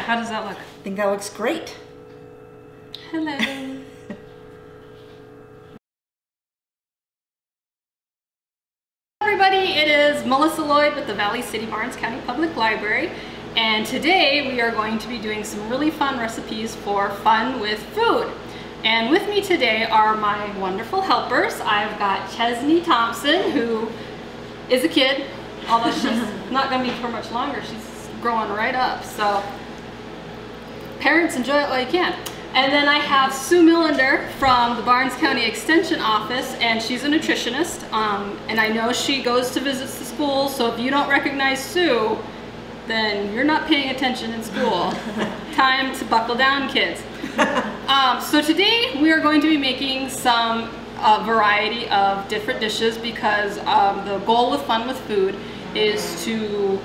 how does that look? I think that looks great. Hello. Everybody, it is Melissa Lloyd with the Valley City Barnes County Public Library, and today we are going to be doing some really fun recipes for fun with food. And with me today are my wonderful helpers. I've got Chesney Thompson, who is a kid, although she's not going to be for much longer. She's growing right up, so parents, enjoy it while you can. And then I have Sue Millender from the Barnes County Extension Office, and she's a nutritionist, and I know she goes to visits the schools, so if you don't recognize Sue, then you're not paying attention in school. Time to buckle down, kids. So today we are going to be making some variety of different dishes because the goal with Fun with Food is to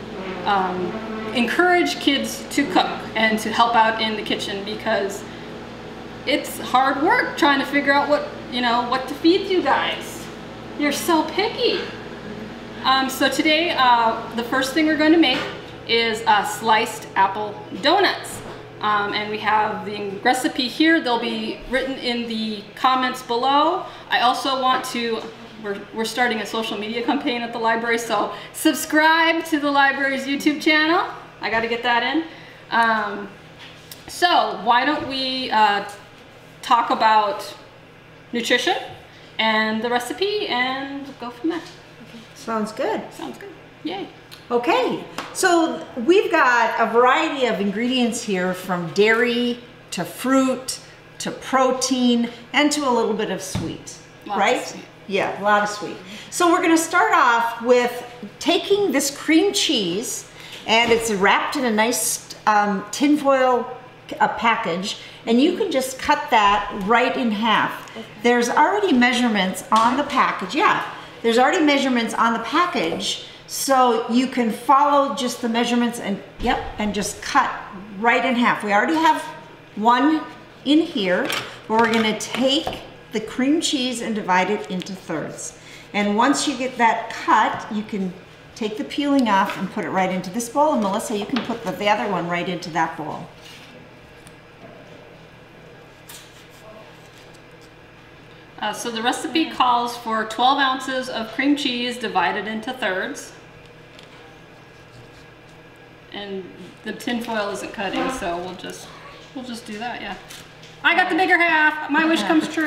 encourage kids to cook and to help out in the kitchen, because it's hard work trying to figure out what to feed you guys. You're so picky. So today the first thing we're going to make is sliced apple donuts. And we have the recipe here. They'll be written in the comments below. I also want to, we're starting a social media campaign at the library, so subscribe to the library's YouTube channel. I got to get that in. So why don't we talk about nutrition and the recipe and go from there. Okay. Sounds good. Sounds good. Yay. Okay, so we've got a variety of ingredients here, from dairy to fruit to protein and to a little bit of sweet, right? Of sweet. Yeah, a lot of sweet. So we're going to start off with taking this cream cheese, and it's wrapped in a nice tinfoil package, and you can just cut that right in half. Okay. There's already measurements on the package. Yeah, there's already measurements on the package. So you can follow just the measurements and just cut right in half. We already have one in here, but we're gonna take the cream cheese and divide it into thirds. And once you get that cut, you can take the peeling off and put it right into this bowl. And Melissa, you can put the other one right into that bowl. So the recipe calls for 12 ounces of cream cheese divided into thirds. And the tin foil isn't cutting, so we'll just do that, yeah. I got the bigger half. My wish comes true.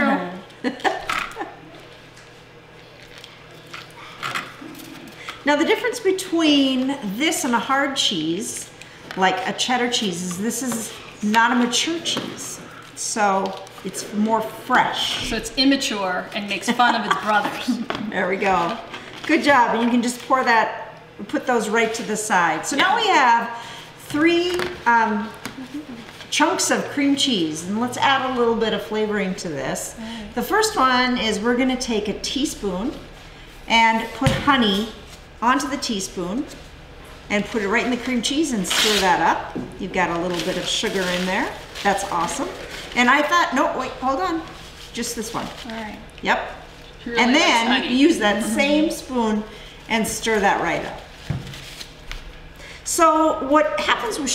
Now the difference between this and a hard cheese, like a cheddar cheese, is this is not a mature cheese. So it's more fresh. So it's immature and makes fun of its brothers. There we go. Good job. And you can just pour that, put those right to the side. So now we have 3 chunks of cream cheese, and let's add a little bit of flavoring to this. The first one is we're going to take a teaspoon and put honey onto the teaspoon and put it right in the cream cheese and stir that up. You've got a little bit of sugar in there. That's awesome. And I thought, no, wait, hold on. Just this one. All right. Yep. Really and then you use that same spoon and stir that right up. So what happens with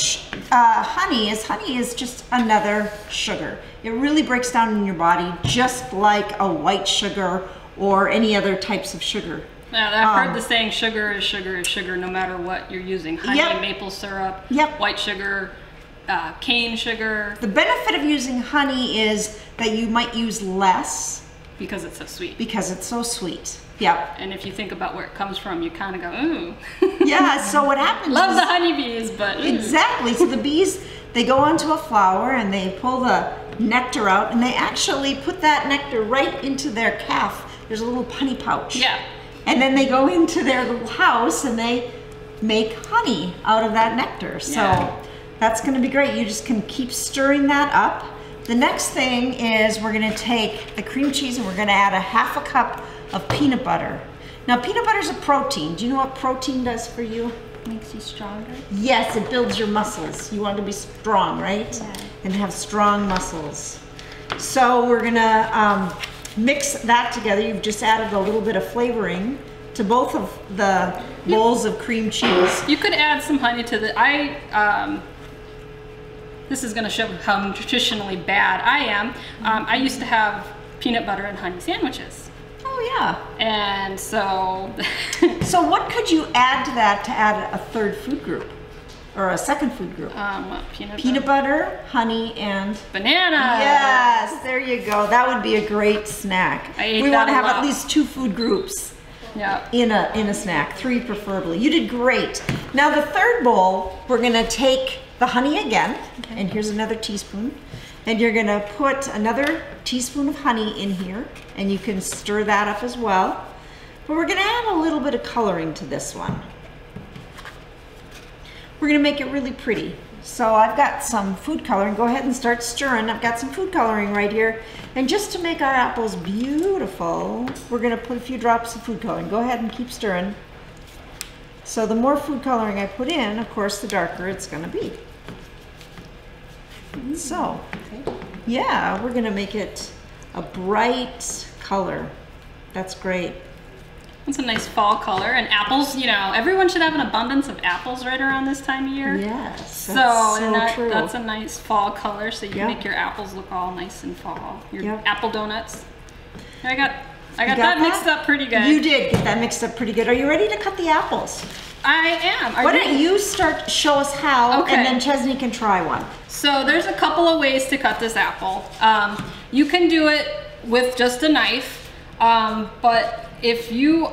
honey is just another sugar. It really breaks down in your body just like a white sugar or any other types of sugar. Yeah, I've heard the saying sugar is sugar is sugar no matter what you're using. Honey, maple syrup, white sugar, cane sugar. The benefit of using honey is that you might use less. Because it's so sweet. Because it's so sweet. Yep. And if you think about where it comes from, you kind of go, ooh. Yeah, so what happens Love the honeybees, but ooh. Exactly. So the bees, they go onto a flower and they pull the nectar out, and they actually put that nectar right into their calf. There's a little honey pouch. Yeah. And then they go into their little house and they make honey out of that nectar. So that's going to be great. You just can keep stirring that up. The next thing is we're going to take the cream cheese and we're going to add a ½ cup of peanut butter. Now peanut butter is a protein. Do you know what protein does for you? Makes you stronger? Yes, it builds your muscles. You want to be strong, right? Yeah. And have strong muscles. So we're going to mix that together. You've just added a little bit of flavoring to both of the bowls of cream cheese. You could add some honey to the, this is going to show how nutritionally bad I am. I used to have peanut butter and honey sandwiches. Oh yeah. And so... So what could you add to that to add a third food group? Or a second food group? What, peanut butter, honey, and... banana! Yes, there you go. That would be a great snack. I ate we that want to a have lot. at least 2 food groups. Yeah. In a snack, 3 preferably. You did great. Now the third bowl, we're gonna take the honey again, and here's another teaspoon, and you're gonna put another teaspoon of honey in here, and you can stir that up as well. But we're gonna add a little bit of coloring to this one. We're gonna make it really pretty. So I've got some food coloring. Go ahead and start stirring. I've got some food coloring right here. And just to make our apples beautiful, we're gonna put a few drops of food coloring. Go ahead and keep stirring. So the more food coloring I put in, of course, the darker it's gonna be. So, yeah, we're gonna make it a bright color. That's great. It's a nice fall color, and apples, you know, everyone should have an abundance of apples right around this time of year. Yes, So, true. that's a nice fall color, so you Yep. make your apples look all nice and fall. Your Yep. apple donuts. I got got that mixed up pretty good. You did get that mixed up pretty good. Are you ready to cut the apples? I am. Why don't you show us how, Okay. and then Chesney can try one. So there's a couple of ways to cut this apple. You can do it with just a knife, but if you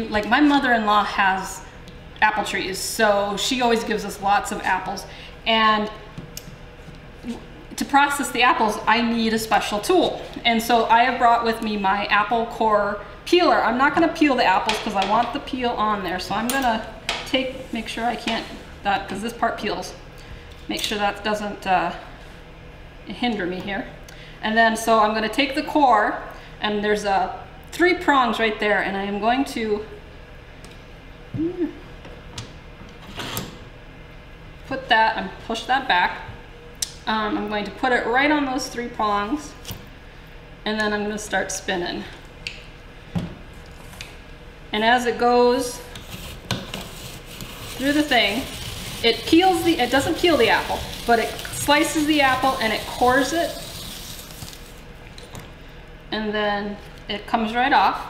like, my mother-in-law has apple trees, so she always gives us lots of apples, and to process the apples I need a special tool, and so I have brought with me my apple core peeler. I'm not going to peel the apples because I want the peel on there, so I'm going to make sure I can't, because this part peels, make sure that doesn't hinder me here. And then so I'm going to take the core, and there's 3 prongs right there, and I am going to put that and push that back. I'm going to put it right on those 3 prongs, and then I'm going to start spinning. And as it goes through the thing, it doesn't peel the apple, but it slices the apple and it cores it, and then it comes right off.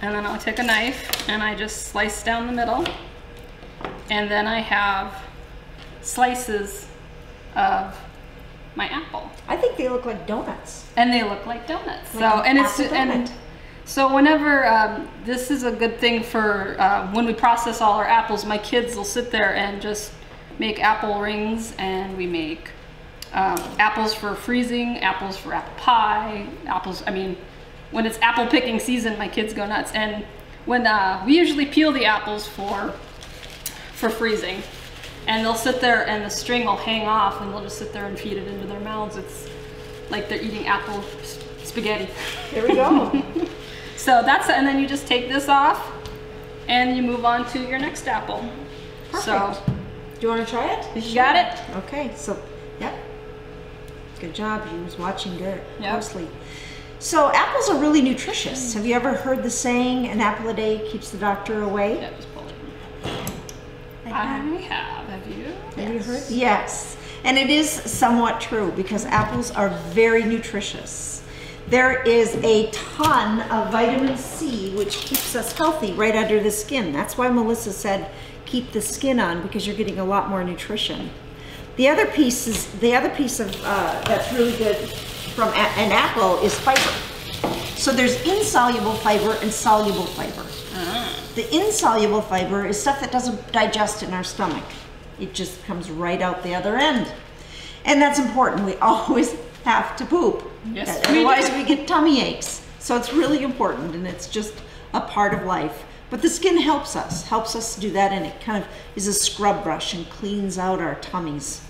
And then I'll take a knife and I just slice down the middle, and then I have slices of my apple. I think they look like donuts. And they look like donuts. Like So whenever this is a good thing for when we process all our apples, my kids will sit there and just make apple rings, and we make apples for freezing, apples for apple pie, apples. I mean, when it's apple picking season, my kids go nuts. And when we usually peel the apples for freezing, and they'll sit there and the string will hang off, and they'll just sit there and feed it into their mouths. It's like they're eating apple spaghetti. There we go. So and then you just take this off and you move on to your next apple. Perfect. So, do you want to try it? you got it? Okay, so, yep. Good job, you was watching very closely. So apples are really nutritious. Have you ever heard the saying, an apple a day keeps the doctor away? Yeah, just pull it. I have. Have you? Have you heard? Yes. And it is somewhat true, because apples are very nutritious. There is a ton of vitamin C, which keeps us healthy right under the skin. That's why Melissa said keep the skin on, because you're getting a lot more nutrition. The other piece of that's really good from an apple is fiber. So there's insoluble fiber and soluble fiber. The insoluble fiber is stuff that doesn't digest in our stomach. It just comes right out the other end. And that's important. We always have to poop. Yes, otherwise we get tummy aches. So it's really important, and it's just a part of life. But the skin helps us do that, and it kind of is a scrub brush and cleans out our tummies.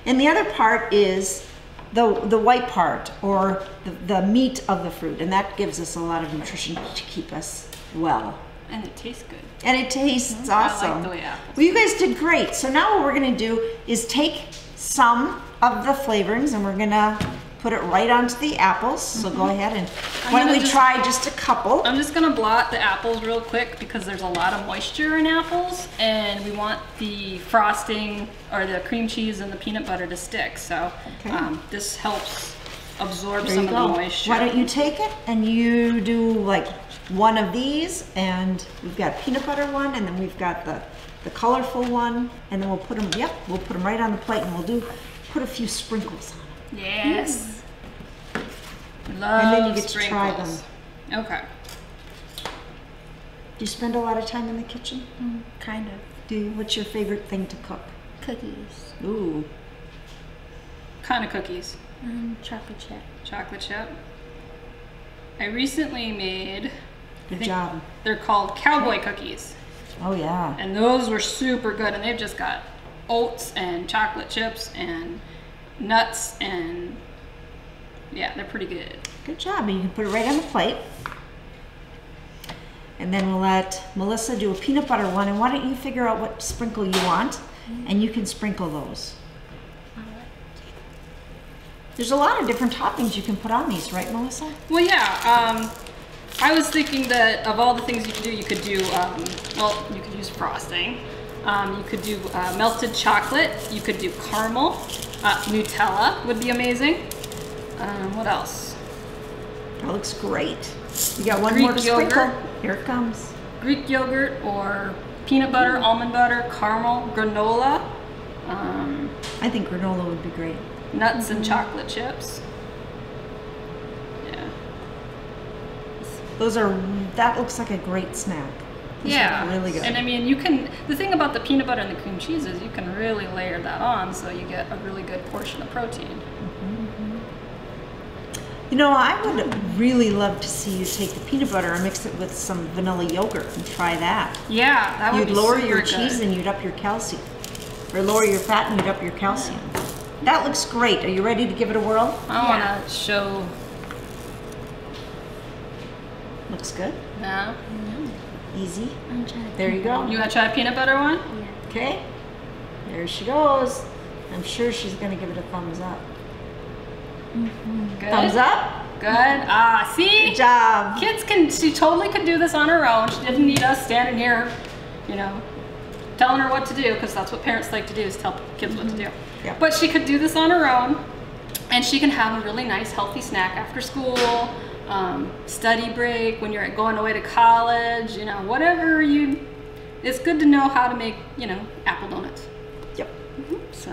And the other part is the white part, or the meat of the fruit, and that gives us a lot of nutrition to keep us well. And it tastes good. And it tastes awesome. I like the way apples. Well, you guys did great. So now what we're gonna do is take some of the flavorings, and we're gonna put it right onto the apples. So go ahead and why don't we try just a couple? I'm just gonna blot the apples real quick because there's a lot of moisture in apples, and we want the frosting or the cream cheese and the peanut butter to stick. So this helps absorb some of the moisture. Why don't you take it and you do like one of these, and we've got peanut butter one, and then we've got the colorful one, and then we'll put them. Yep, we'll put them right on the plate, and we'll put a few sprinkles on them. Yes. Love and then you get sprinkles. to try them. Okay. Do you spend a lot of time in the kitchen? Kind of. Do you? What's your favorite thing to cook? Cookies. Ooh. Kind of cookies. Chocolate chip. Chocolate chip. I recently made. Good job. They're called cowboy cookies. Oh yeah. And those were super good, and they've just got oats and chocolate chips and nuts, and yeah, they're pretty good. Good job. And you can put it right on the plate. And then we'll let Melissa do a peanut butter one, and why don't you figure out what sprinkle you want, and you can sprinkle those. There's a lot of different toppings you can put on these, right, Melissa? Well, yeah. I was thinking that of all the things you could do, you could do, well, you could use frosting. You could do melted chocolate. You could do caramel. Nutella would be amazing. What else? That looks great. You got one Greek more sprinkle. yogurt. Here it comes. Greek yogurt or peanut butter, almond butter, caramel, granola. I think granola would be great. Nuts and chocolate chips. Yeah. That looks like a great snack. Those Yeah. are really good. And I mean, the thing about the peanut butter and the cream cheese is you can really layer that on so you get a really good portion of protein. You know, I would really love to see you take the peanut butter and mix it with some vanilla yogurt and try that. Yeah, that would be You'd lower super your good. cheese and you'd up your calcium. Or lower your fat and you'd up your calcium. That looks great. Are you ready to give it a whirl? I want to show. Looks good. No. Easy. I'm trying to There you go. You want to try a peanut butter one? Yeah. Okay. There she goes. I'm sure she's going to give it a thumbs up. Good. Thumbs up. Good. Ah, see? Good job. She totally could do this on her own. She didn't need us standing here, you know, telling her what to do, because that's what parents like to do, is tell kids what to do. Yeah. But she could do this on her own, and she can have a really nice healthy snack after school, study break, when you're going away to college, you know, whatever it's good to know how to make, you know, apple donuts. Yep. So